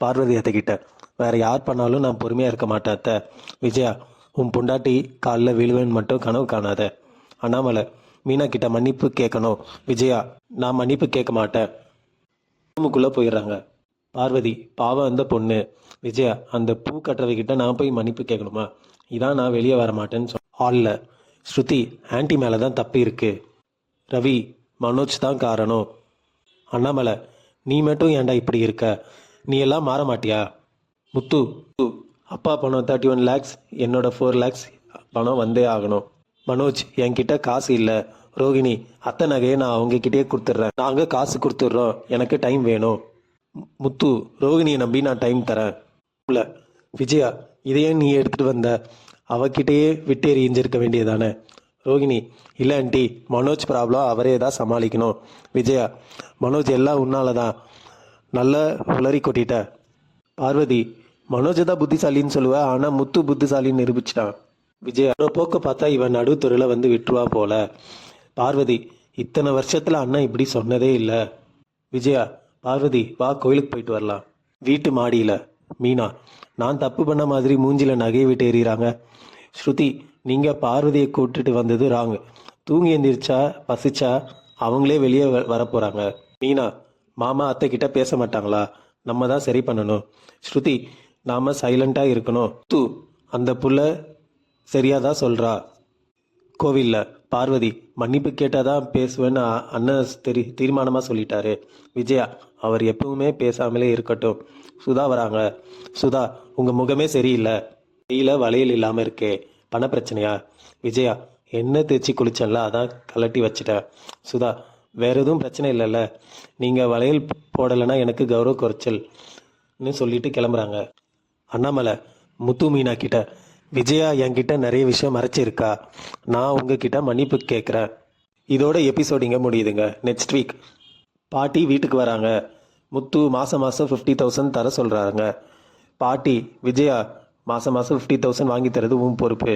பார்வதி அத்தைக்கிட்ட. வேற யார் பண்ணாலும் நான் பொறுமையாக இருக்க மாட்டேன் அத்தை. விஜயா, உன் பொண்டாட்டி காலில் விழுவேன்னு மட்டும் கனவு காணாத. அண்ணாமலை, மீனா கிட்ட மன்னிப்பு கேட்கணும். விஜயா, நான் மன்னிப்பு கேட்க மாட்டேன். ரூமுக்குள்ளே போயிடுறாங்க. பார்வதி, பாவம் அந்த பொண்ணு. விஜயா, அந்த பூ கட்டுறவகிட்ட நான் போய் மன்னிப்பு கேட்கணுமா? இதான் நான் வெளியே வர மாட்டேன்னு ஹாலில் ஸ்ருதி, ஆன்ட்டி மேலே தான் தப்பு இருக்கு. ரவி, மனோஜ் தான் காரணம். அண்ணாமலை, நீ மட்டும் ஏன்டா இப்படி இருக்க? நீ எல்லாம் மாற மாட்டியா? முத்து, அப்பா பணம் 31 lakhs, என்னோட 4 lakhs பணம் வந்தே ஆகணும். மனோஜ், என்கிட்ட காசு இல்லை. ரோகிணி, அத்தை நகையை நான் அவங்கக்கிட்டே கொடுத்துட்றேன். நாங்கள் காசு கொடுத்துட்றோம், எனக்கு டைம் வேணும். முத்து, ரோகிணியை நம்பி நான் டைம் தரேன். இல்லை விஜயா, இதையே நீ எடுத்துகிட்டு வந்த, அவகிட்டயே விட்டு எறிஞ்சிருக்க வேண்டியதானே. ரோகிணி, இல்லை ஆண்டி, மனோஜ் ப்ராப்ளம் அவரே தான் சமாளிக்கணும். விஜயா, மனோஜ் எல்லாம் உன்னால தான். நல்லா உளறி கொட்டிட்ட. பார்வதி, மனோஜ் தான் புத்திசாலின்னு சொல்லுவா, ஆனால் முத்து புத்திசாலின்னு நிரூபிச்சிட்டான். விஜயா, ஒரு போக்க பார்த்தா இவன் நடுத்துறையில் வந்து விட்டுருவா போல. பார்வதி, இத்தனை வருஷத்தில் அண்ணன் இப்படி சொன்னதே இல்லை. விஜயா, பார்வதி, வா கோயிலுக்கு போயிட்டு வரலாம். வீட்டு மாடியில் மீனா, நான் தப்பு பண்ண மாதிரி மூஞ்சில நகையை விட்டு எறிகிறாங்க. ஸ்ருதி, நீங்கள் பார்வதியை கூட்டிட்டு வந்தது ராங். தூங்கி எந்திரிச்சா பசிச்சா அவங்களே வெளியே வரப்போகிறாங்க. மீனா, மாமா அத்தை கிட்ட பேச மாட்டாங்களா? நம்ம தான் சரி பண்ணணும். ஸ்ருதி, நாம் சைலண்ட்டாக இருக்கணும். அந்த புள்ள சரியாக தான் சொல்கிறா. கோவிலில் பார்வதி, மன்னிப்பு கேட்டால் தான் பேசுவேன்னு அண்ணன் தீர்மானமாக சொல்லிட்டாரு. விஜயா, அவர் எப்பவுமே பேசாமலே இருக்கட்டும். சுதா வராங்க. சுதா, உங்கள் முகமே சரியில்லை. கையில் வளையல் இல்லாமல் இருக்கே, பண பிரச்சனையா? விஜயா, என்ன தேய்ச்சி குளிச்சேன்ல, அதான் கலட்டி வச்சிட்டேன். சுதா, வேற எதுவும் பிரச்சனை இல்லைல்ல? நீங்கள் வளையல் போடலைன்னா எனக்கு கௌரவ குறைச்சல்னு சொல்லிட்டு கிளம்புறாங்க. அண்ணாமலை முத்து மீனா கிட்ட, விஜயா என்கிட்ட நிறைய விஷயம் மறைச்சிருக்கா, நான் உங்ககிட்ட மன்னிப்பு கேட்குறேன். இதோட எபிசோட் இங்கே முடியுதுங்க. நெக்ஸ்ட் வீக் பாட்டி வீட்டுக்கு வராங்க. முத்து மாதம் 50,000 தர சொல்கிறாங்க. பாட்டி, விஜயா, மாதம் 50,000 வாங்கி தரது உன் பொறுப்பு.